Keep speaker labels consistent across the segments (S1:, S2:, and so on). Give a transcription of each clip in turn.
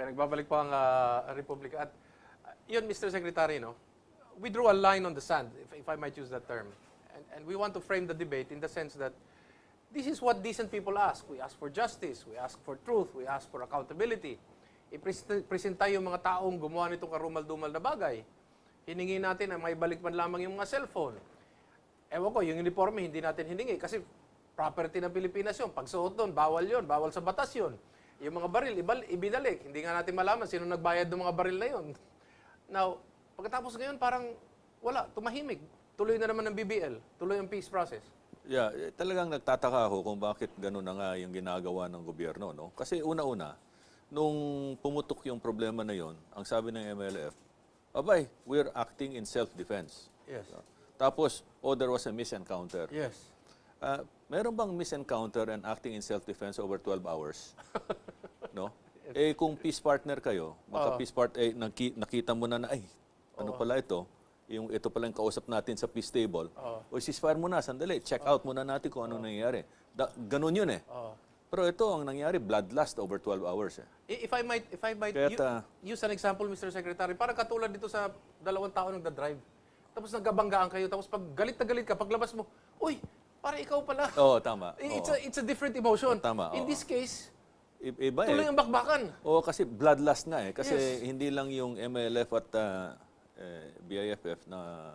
S1: Okay, nagbabalik po ang Republika. At yun, Mr. Secretary, no? We drew a line on the sand, if I might use that term. And we want to frame the debate in the sense that this is what decent people ask. We ask for justice, we ask for truth, we ask for accountability. I-present tayo yung mga taong gumawa nitong karumal-dumal na bagay. Hiningi natin na may balik man lamang yung mga cellphone. Ewan ko, yung uniforme hindi natin hiningi kasi property ng Pilipinas yun. Pagsuot doon, bawal yun, bawal sa batas yun. Yung mga baril, ibinalik. Hindi nga natin malaman sino nagbayad ng mga baril na yun. Now, pagkatapos ngayon, parang wala, tumahimik. Tuloy na naman ng BBL, tuloy ang peace process.
S2: Yeah, talagang nagtataka ako kung bakit gano'n na nga yung ginagawa ng gobyerno. No? Kasi una-una, nung pumutok yung problema na yon, ang sabi ng MLF, abay, we're acting in self-defense.
S1: Yes.
S2: Tapos, there was a misencounter.
S1: Yes.
S2: Meron bang misencounter and acting in self-defense over 12 hours? No? Eh, kung peace partner kayo, peace partner, nakita mo na ay, ano pala ito? Ito pala yung kausap natin sa peace table. O ceasefire muna, sandali, check out muna natin kung ano nangyayari. Ganun yun eh. Pero ito, ang nangyari, bloodlust over 12 hours.
S1: If I might use an example, Mr. Secretary, parang katulad dito sa dalawang tao nagda-drive. Tapos nagkabanggaan kayo, tapos pag galit na galit ka, paglabas mo, uy, para ikaw pala.
S2: Oo, tama.
S1: It's a different emotion.
S2: Tama.
S1: In this case,
S2: iba
S1: tuloy ang bakbakan.
S2: Oo, kasi bloodlust nga eh. Kasi hindi lang yung MLF at BIFF na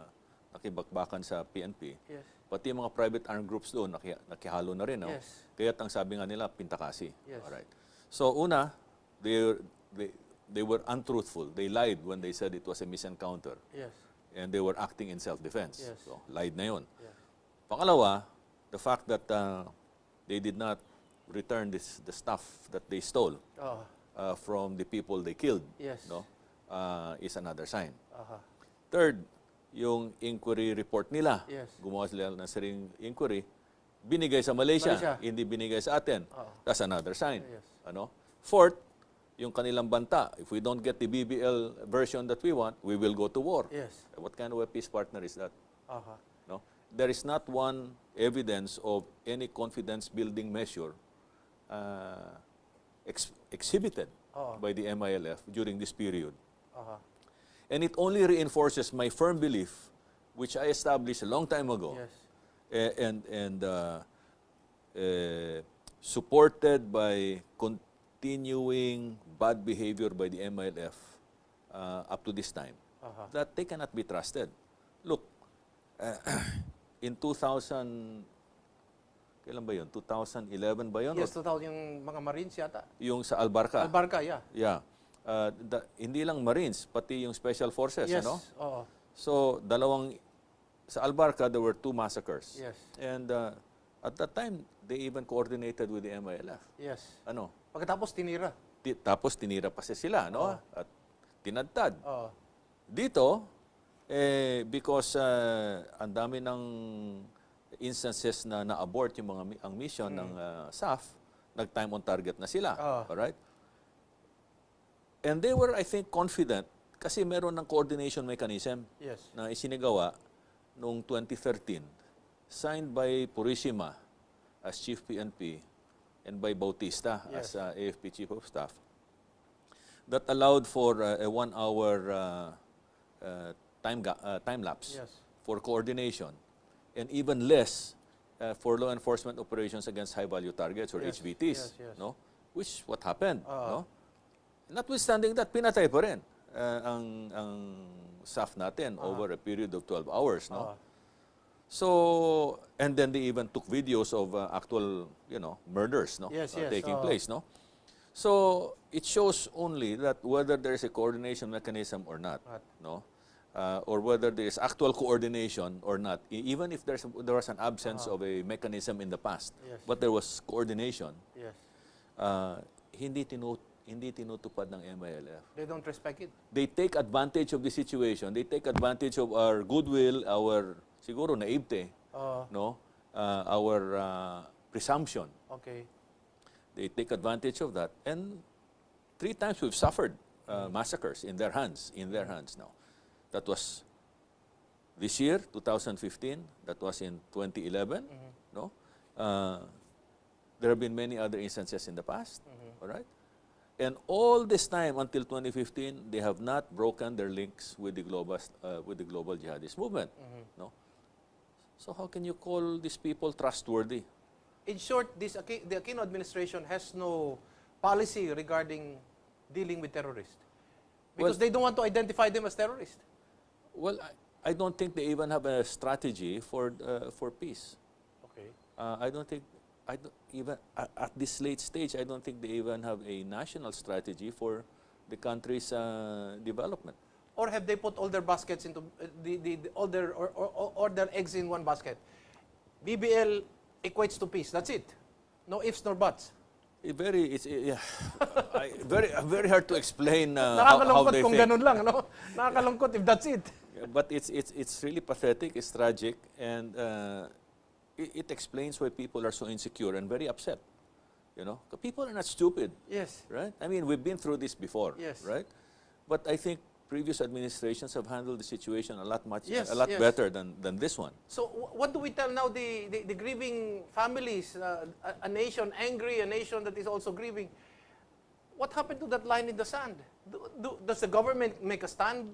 S2: nakibakbakan sa PNP.
S1: Yes.
S2: Pati yung mga private armed groups doon, nakihalo na rin. No?
S1: Yes.
S2: Kaya't ang sabi nga nila, pintakasi.
S1: Yes.
S2: Alright. So una, they were untruthful. They lied when they said it was a misencounter.
S1: Yes.
S2: And they were acting in self-defense.
S1: Yes.
S2: So, lied na yun.
S1: Yes.
S2: Pangalawa, the fact that they did not return the stuff that they stole from the people they killed,
S1: Yes.
S2: no, is another sign.
S1: Aha.
S2: Third, yung inquiry report nila,
S1: Yes.
S2: gumawa sila ng sariling inquiry, binigay sa Malaysia, hindi binigay sa atin. That's another sign.
S1: Yes.
S2: Ano? Fourth, yung kanilang banta, if we don't get the BBL version that we want, we will go to war.
S1: Yes.
S2: What kind of a peace partner is that?
S1: Aha.
S2: No? There is not one evidence of any confidence-building measure exhibited by the MILF during this period.
S1: Aha.
S2: And it only reinforces my firm belief, which I established a long time ago,
S1: Yes.
S2: and supported by continuing bad behavior by the MILF up to this time, that they cannot be trusted. Look, in 2000, kailan ba yun? 2011 ba yun?
S1: Yes, 2000 yung mga Marines yata.
S2: Yung sa Albarca.
S1: Albarca, yeah.
S2: Yeah. Hindi lang Marines, pati yung Special Forces,
S1: Yes.
S2: ano?
S1: Oo.
S2: So, sa Albarca, there were 2 massacres.
S1: Yes.
S2: And at that time, they even coordinated with the MILF.
S1: Yes.
S2: Ano?
S1: Pagkatapos tinira.
S2: Tapos tinira pa sila, no? At tinadtad.
S1: Oo.
S2: Dito, because ang dami ng instances na na-abort yung ang mission ng SAF, nag-time on target na sila. Alright? And they were, I think, confident kasi meron ng coordination mechanism na isinigawa noong 2013, signed by Purisima as Chief PNP and by Bautista as AFP Chief of Staff, that allowed for a 1-hour time lapse for coordination, and even less for law enforcement operations against high-value targets or HVTs. No? Which what happened. No? Notwithstanding that, pinatay pa rin ang SAF natin over a period of 12 hours. No? So, and then they even took videos of actual, murders, no, taking place, no. So it shows only that whether there is a coordination mechanism or not, no, or whether there is actual coordination or not, even if there was an absence of a mechanism in the past, but there was coordination. Hindi tinutupad ng MILF.
S1: They don't respect it.
S2: They take advantage of the situation. They take advantage of our goodwill, our siguro naibte, no? Our presumption.
S1: Okay.
S2: They take advantage of that, and 3 times we've suffered massacres in their hands now. That was this year, 2015. That was in 2011. No, there have been many other instances in the past. All right. And all this time until 2015, they have not broken their links with the global jihadist movement. No? So how can you call these people trustworthy?
S1: In short, the Aquino administration has no policy regarding dealing with terrorists because they don't want to identify them as terrorists.
S2: Well, I don't think they even have a strategy for peace.
S1: Okay.
S2: I don't think, even at this late stage, I don't think they even have a national strategy for the country's development.
S1: Or have they put all their baskets into all their eggs in one basket? BBL equates to peace. That's it. No ifs nor buts.
S2: Very hard to explain how they
S1: kung
S2: think.
S1: ganun lang, no? Nakakalungkot if that's it.
S2: But it's really pathetic. It's tragic, and it explains why people are so insecure and very upset. You know, people are not stupid.
S1: Yes.
S2: Right? I mean, we've been through this before.
S1: Yes.
S2: Right? But I think previous administrations have handled the situation a lot
S1: Yes,
S2: better than this one.
S1: So what do we tell now the grieving families, a nation angry, a nation that is also grieving? What happened to that line in the sand? Does the government make a stand?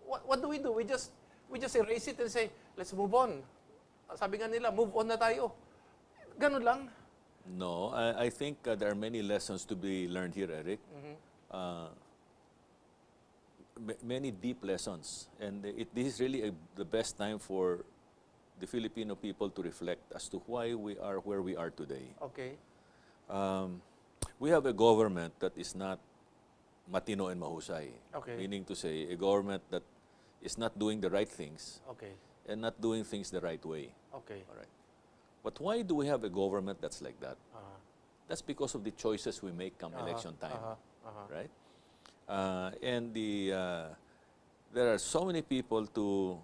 S1: What do? We just erase it and say, let's move on. Sabi nga nila, move on na tayo. Ganun lang.
S2: No, I think there are many lessons to be learned here, Eric. Many deep lessons, and this is really the best time for the Filipino people to reflect as to why we are where we are today.
S1: Okay.
S2: We have a government that is not matino and mahusay.
S1: Okay.
S2: Meaning to say, a government that is not doing the right things
S1: Okay.
S2: and not doing things the right way.
S1: Okay.
S2: All right. But why do we have a government that's like that? That's because of the choices we make come election time. Right? And there are so many people to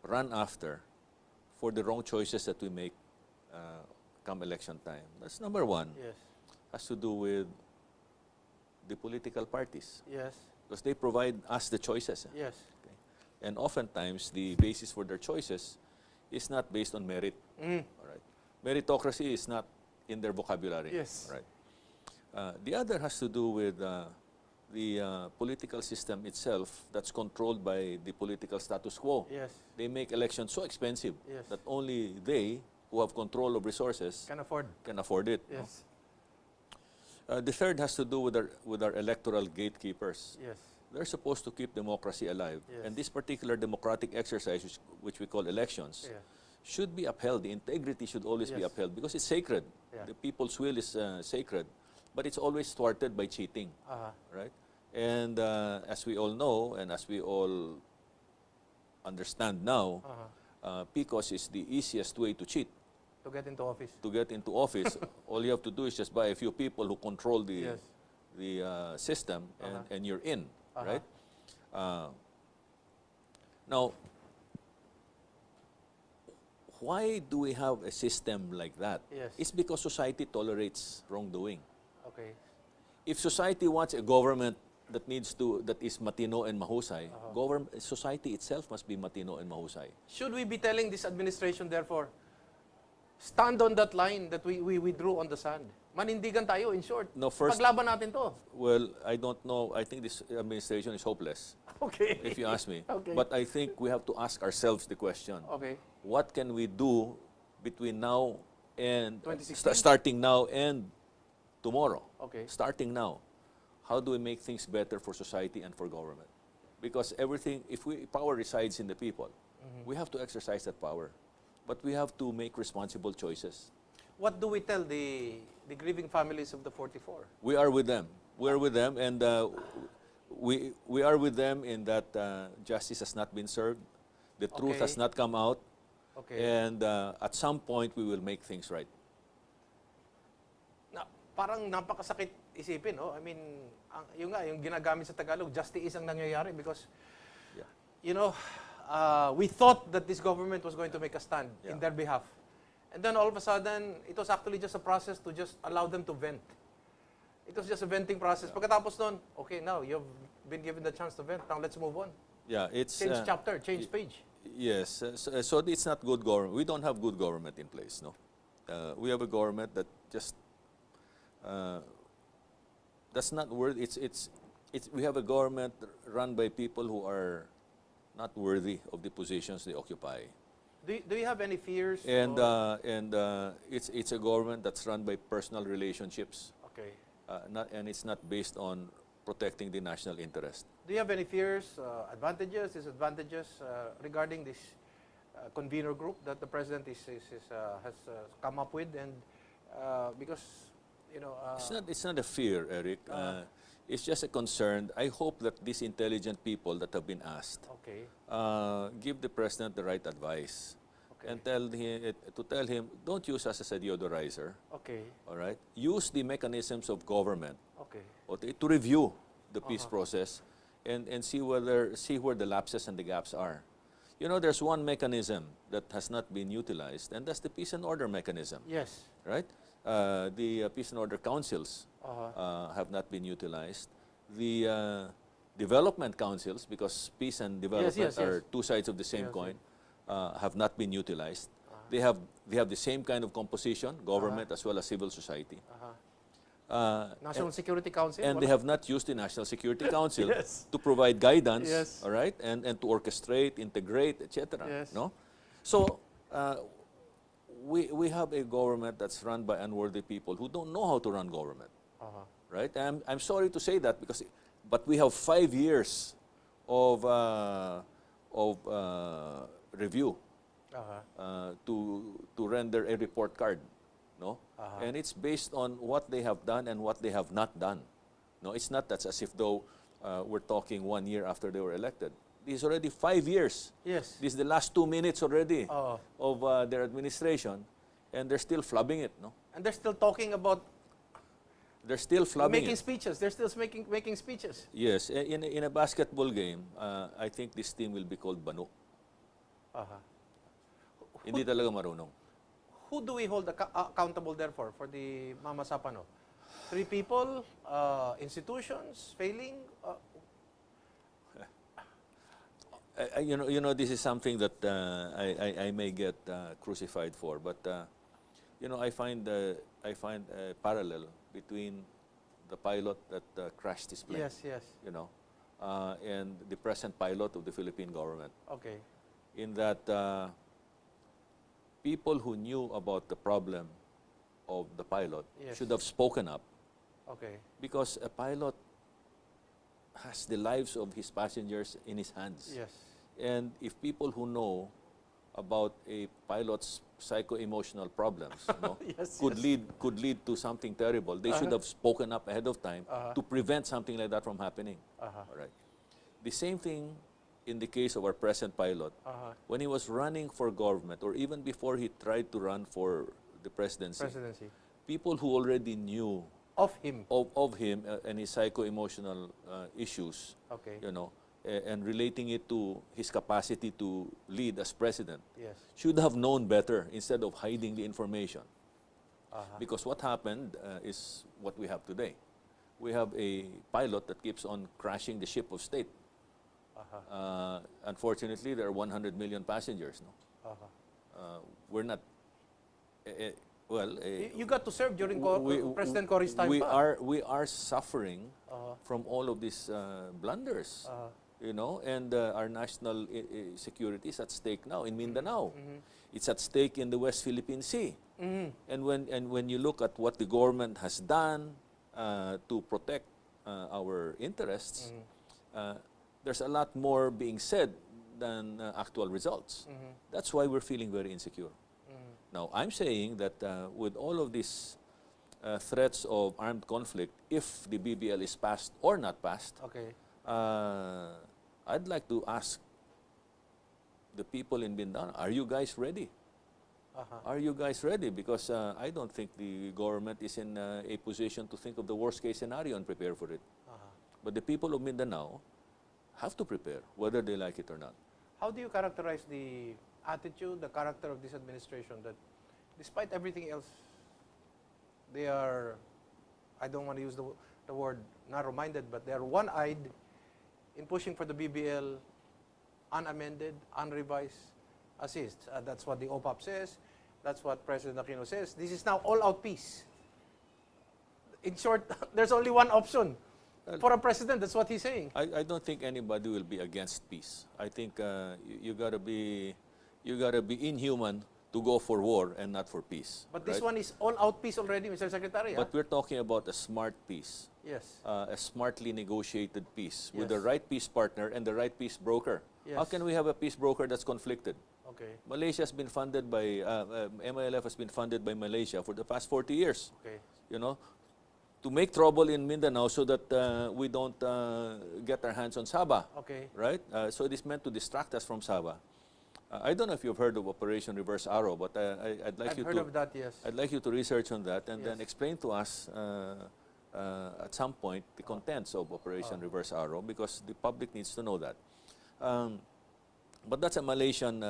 S2: run after for the wrong choices that we make come election time. That's number one.
S1: Yes.
S2: Has to do with the political parties.
S1: Yes.
S2: Because they provide us the choices.
S1: Yes.
S2: Okay. And oftentimes, the basis for their choices is not based on merit. All right. Meritocracy is not in their vocabulary.
S1: Yes.
S2: All right. The other has to do with the political system itself that's controlled by the political status quo.
S1: Yes.
S2: They make elections so expensive
S1: Yes.
S2: that only they, who have control of resources,
S1: Can afford.
S2: can afford it. no?
S1: Yes.
S2: The third has to do with our electoral gatekeepers.
S1: Yes.
S2: They're supposed to keep democracy alive.
S1: Yes.
S2: And this particular democratic exercise, which we call elections,
S1: Yeah.
S2: should be upheld. The integrity should always be
S1: Yes.
S2: upheld because it's sacred.
S1: Yeah.
S2: The people's will is sacred. But it's always thwarted by cheating. Right? And as we all know, and as we all understand now, PCOS is the easiest way to cheat.
S1: To get into office.
S2: To get into office, all you have to do is just buy a few people who control the
S1: Yes.
S2: system, and you're in, right? Now, why do we have a system like that?
S1: Yes.
S2: It's because society tolerates wrongdoing.
S1: Okay.
S2: If society wants a government that is matino and mahusay, society itself must be matino and mahusay.
S1: Should we be telling this administration, therefore, stand on that line that we withdrew on the sand? Manindigan tayo, in short.
S2: No, first,
S1: Paglaban natin to.
S2: well, I don't know. I think this administration is hopeless,
S1: Okay.
S2: if you ask me.
S1: Okay.
S2: But I think we have to ask ourselves the question,
S1: Okay.
S2: what can we do between now and
S1: 2016?
S2: starting now and tomorrow?
S1: Okay.
S2: Starting now. How do we make things better for society and for government? Because everything, power resides in the people, we have to exercise that power. But we have to make responsible choices.
S1: What do we tell the grieving families of the 44?
S2: We are with them. We are with them, and we are with them in that justice has not been served, the truth
S1: Okay.
S2: has not come out,
S1: Okay.
S2: and at some point we will make things right.
S1: Parang napakasakit isipin, no? I mean, yung ginagamit sa Tagalog, justice ang nangyayari because,
S2: Yeah.
S1: you know, we thought that this government was going to make a stand in
S2: Yeah.
S1: their behalf. And then all of a sudden, it was actually just a process to just allow them to vent. It was just a venting process. Pagkatapos nun, okay, now you've been given the chance to vent. Now let's move on.
S2: Yeah, it's
S1: Change chapter, change page.
S2: yes. So it's not good government. We don't have good government in place. No, we have a government that just that's not worthy. We have a government run by people who are not worthy of the positions they occupy.
S1: Do you have any fears?
S2: And it's a government that's run by personal relationships.
S1: Okay.
S2: And it's not based on protecting the national interest.
S1: Do you have any fears, advantages, disadvantages regarding this convener group that the president has come up with? And because
S2: it's not a fear, Eric. It's just a concern. I hope that these intelligent people that have been asked
S1: okay,
S2: give the president the right advice.
S1: Okay.
S2: And tell him, don't use us as a deodorizer.
S1: Okay.
S2: All right? Use the mechanisms of government,
S1: Okay.
S2: to review the peace process and see where the lapses and the gaps are. You know, there's one mechanism that has not been utilized, and that's the peace and order mechanism.
S1: Yes.
S2: Right? The peace and order councils have not been utilized. The development councils, because peace and development are two sides of the same coin, have not been utilized. They have the same kind of composition, government as well as civil society.
S1: National Security Council.
S2: And they have not used the National Security Council
S1: Yes.
S2: to provide guidance,
S1: Yes.
S2: all right, and to orchestrate, integrate, etc.
S1: Yes.
S2: No, so we have a government that's run by unworthy people who don't know how to run government, right? And I'm sorry to say that but we have 5 years of review to render a report card. No? And it's based on what they have done and what they have not done. No, it's not that's as if though we're talking 1 year after they were elected. This is already 5 years.
S1: Yes.
S2: This is the last 2 minutes already of their administration, and they're still flubbing it. No,
S1: And they're still talking about
S2: they're still flubbing
S1: making
S2: it.
S1: speeches. They're still making speeches.
S2: Yes, in a basketball game, I think this team will be called Banu. Hindi talaga marunong.
S1: Who do we hold accountable therefore for the Mama Sapano? 3 people, institutions failing.
S2: You know, this is something that I may get crucified for, but I find a parallel between the pilot that crashed his plane.
S1: Yes, yes.
S2: You know, and the present pilot of the Philippine government.
S1: Okay.
S2: In that people who knew about the problem of the pilot should have spoken up.
S1: Okay.
S2: Because a pilot has the lives of his passengers in his hands.
S1: Yes.
S2: And if people who know about a pilot's psycho-emotional problems could lead to something terrible, they should have spoken up ahead of time to prevent something like that from happening. All right. The same thing in the case of our present pilot. When he was running for government, or even before he tried to run for the presidency. People who already knew
S1: of him
S2: and his psycho-emotional issues, you know, and relating it to his capacity to lead as president, should have known better instead of hiding the information. Because what happened is what we have today. We have a pilot that keeps on crashing the ship of state. Unfortunately, there are 100 million passengers. No, we're not.
S1: You got to serve during President Cory's time.
S2: We are suffering from all of these blunders, you know, and our national security is at stake now in Mindanao. It's at stake in the West Philippine Sea. And when you look at what the government has done to protect our interests, there's a lot more being said than actual results. That's why we're feeling very insecure. Now, I'm saying that with all of these threats of armed conflict, if the BBL is passed or not passed, I'd like to ask the people in Mindanao, are you guys ready? Are you guys ready? Because I don't think the government is in a position to think of the worst case scenario and prepare for it. But the people of Mindanao have to prepare, whether they like it or not.
S1: How do you characterize the attitude, the character of this administration, that despite everything else, they are, I don't want to use the word narrow-minded, but they are one-eyed in pushing for the BBL unamended, unrevised assist. That's what the OPAP says. That's what President Aquino says. This is now all-out peace. in short, there's only one option for a president. That's what he's saying.
S2: I don't think anybody will be against peace. I think you gotta be inhuman to go for war and not for peace.
S1: But this
S2: right?
S1: one is all-out peace already, Mr. Secretary.
S2: But we're talking about a smart peace.
S1: Yes.
S2: A smartly negotiated peace with
S1: Yes.
S2: the right peace partner and the right peace broker.
S1: Yes.
S2: How can we have a peace broker that's conflicted?
S1: Okay.
S2: Malaysia has been funded by, MILF has been funded by Malaysia for the past 40 years.
S1: Okay.
S2: You know, to make trouble in Mindanao so that we don't get our hands on Sabah.
S1: Okay.
S2: Right? So it is meant to distract us from Sabah. I don't know if you've heard of Operation Reverse Arrow, but I'd like
S1: I've
S2: you
S1: heard
S2: to
S1: of that, yes.
S2: I'd like you to research on that and then
S1: Yes.
S2: explain to us at some point the contents of Operation Reverse Arrow, because the public needs to know that. But that's a Malaysian,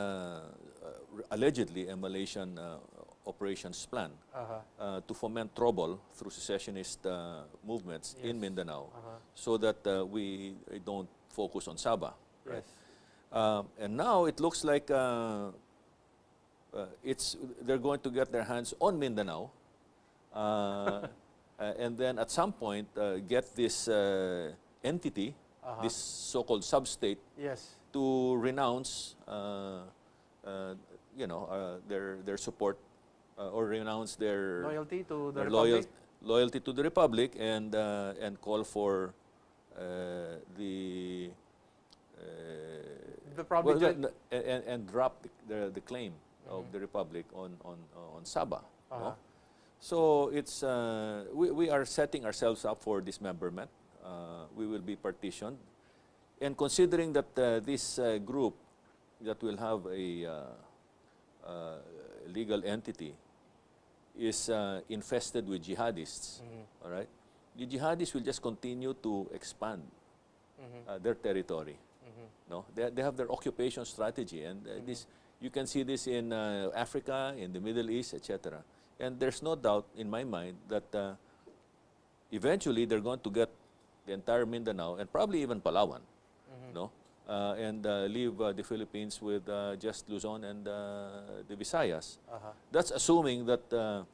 S2: allegedly a Malaysian operations plan to foment trouble through secessionist movements in
S1: Yes.
S2: Mindanao, so that we don't focus on Sabah. Right?
S1: Yes.
S2: And now it looks like they're going to get their hands on Mindanao, and then at some point get this entity, this so-called sub-state,
S1: Yes.
S2: to renounce, their support or renounce their
S1: Loyalty to the
S2: their
S1: Republic.
S2: loyalty to the Republic, and call for the
S1: probably
S2: and drop the claim of the Republic on Sabah. No? So it's we are setting ourselves up for dismemberment. We will be partitioned, and considering that this group that will have a legal entity is infested with jihadists, all right? The jihadists will just continue to expand their territory. No, they have their occupation strategy, and this you can see this in Africa, in the Middle East, etc. And there's no doubt in my mind that eventually they're going to get the entire Mindanao and probably even Palawan, no, and leave the Philippines with just Luzon and the Visayas. That's assuming that the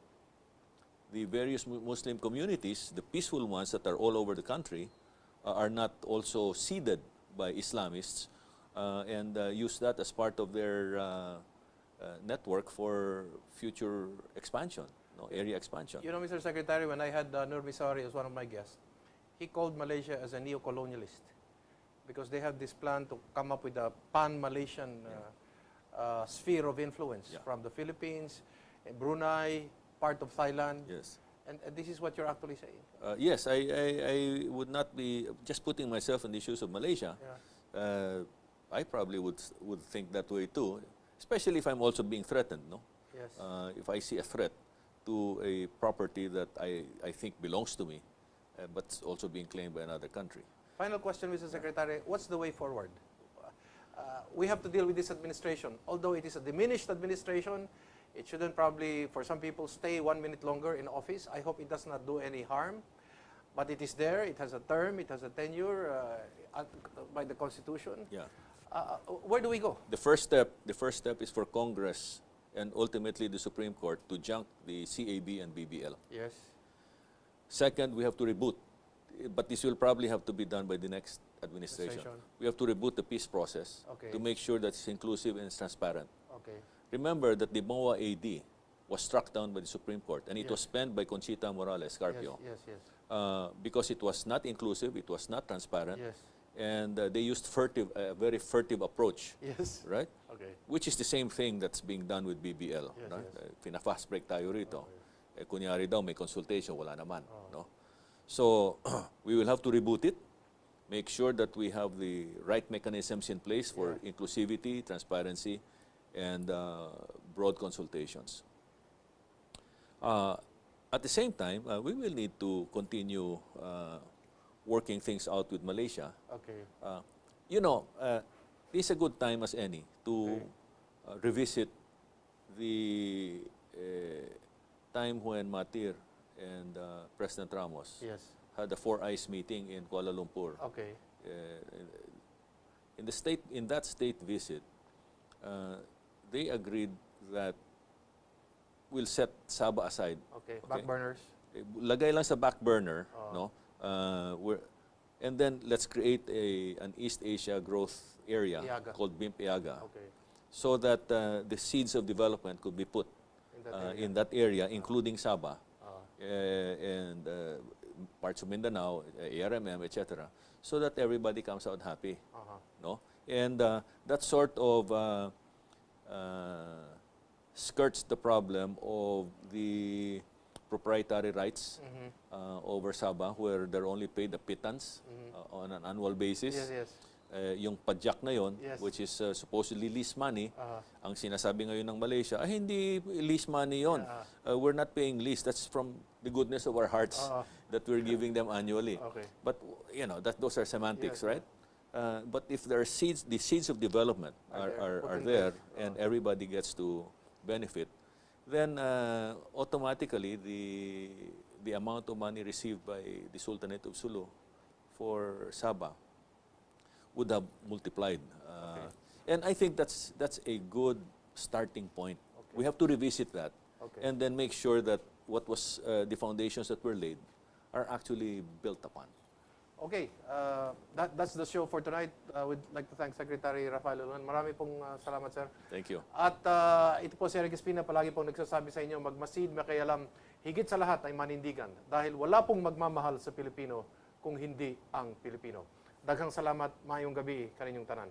S2: various Muslim communities, the peaceful ones that are all over the country, are not also seeded by Islamists and use that as part of their network for future expansion, area expansion.
S1: You know, Mr. Secretary, when I had Nur Misari as one of my guests, he called Malaysia as a neo-colonialist because they have this plan to come up with a pan-Malaysian sphere of influence from the Philippines, Brunei, part of Thailand.
S2: Yes.
S1: And this is what you're actually saying.
S2: Yes, I would not be just putting myself in the shoes of Malaysia. I probably would think that way too, especially if I'm also being threatened. No,
S1: Yes.
S2: If I see a threat to a property that I think belongs to me, but also being claimed by another country.
S1: Final question, Mr. Secretary. What's the way forward? We have to deal with this administration. Although it is a diminished administration, it shouldn't probably, for some people, stay 1 minute longer in office. I hope it does not do any harm. But it is there. It has a term. It has a tenure by the Constitution.
S2: Yeah.
S1: Where do we go?
S2: The first step is for Congress and ultimately the Supreme Court to junk the CAB and BBL.
S1: Yes.
S2: Second, we have to reboot. But this will probably have to be done by the next administration. We have to reboot the peace process to make sure that it's inclusive and it's transparent.
S1: Okay.
S2: Remember that the MOA AD was struck down by the Supreme Court, and it was penned by Conchita Morales Carpio.
S1: Yes.
S2: Because it was not inclusive, it was not transparent,
S1: Yes.
S2: and they used a very furtive approach,
S1: Yes.
S2: right?
S1: Okay.
S2: Which is the same thing that's being done with BBL.
S1: Yes,
S2: Right?
S1: yes.
S2: Pina-fast break tayo rito. Kunyari daw may consultation, wala naman. No? So we will have to reboot it, make sure that we have the right mechanisms in place for inclusivity, transparency, and broad consultations. At the same time, we will need to continue working things out with Malaysia.
S1: Okay.
S2: This is a good time as any to revisit the time when Mahathir and President Ramos had a Four Eyes meeting in Kuala Lumpur.
S1: Okay.
S2: In that state visit, they agreed that we'll set Sabah aside.
S1: Okay. Back burners.
S2: lagay lang sa back burner, no? And then let's create an East Asia growth area
S1: Iaga.
S2: called BIMP Iaga,
S1: Okay.
S2: so that the seeds of development could be put in that area, including Sabah and parts of Mindanao, ARMM, etc., so that everybody comes out happy, no? And that sort of skirts the problem of the proprietary rights over Sabah, where they're only paid a pittance on an annual basis.
S1: Yes, yes.
S2: Yung padjak na yon,
S1: Yes.
S2: which is supposedly lease money, ang sinasabi ngayon ng Malaysia, hindi lease money yon. We're not paying lease. That's from the goodness of our hearts that we're giving them annually.
S1: Okay.
S2: But those are semantics,
S1: Yes,
S2: right? But if there are seeds, the seeds of development are there, and everybody gets to benefit, then automatically the amount of money received by the Sultanate of Sulu for Sabah would have multiplied. And I think that's a good starting point. We have to revisit that, and then make sure that what was the foundations that were laid are actually built upon.
S1: Okay, that's the show for tonight. We'd like to thank Secretary Raffy Alunan. Marami pong salamat, sir.
S2: Thank you.
S1: At ito po si Erik Espina, palagi pong nagsasabi sa inyo, magmasid, makialam, higit sa lahat ay manindigan. Dahil wala pong magmamahal sa Pilipino kung hindi ang Pilipino. Daghang salamat, mayong gabi, kaninyong tanan.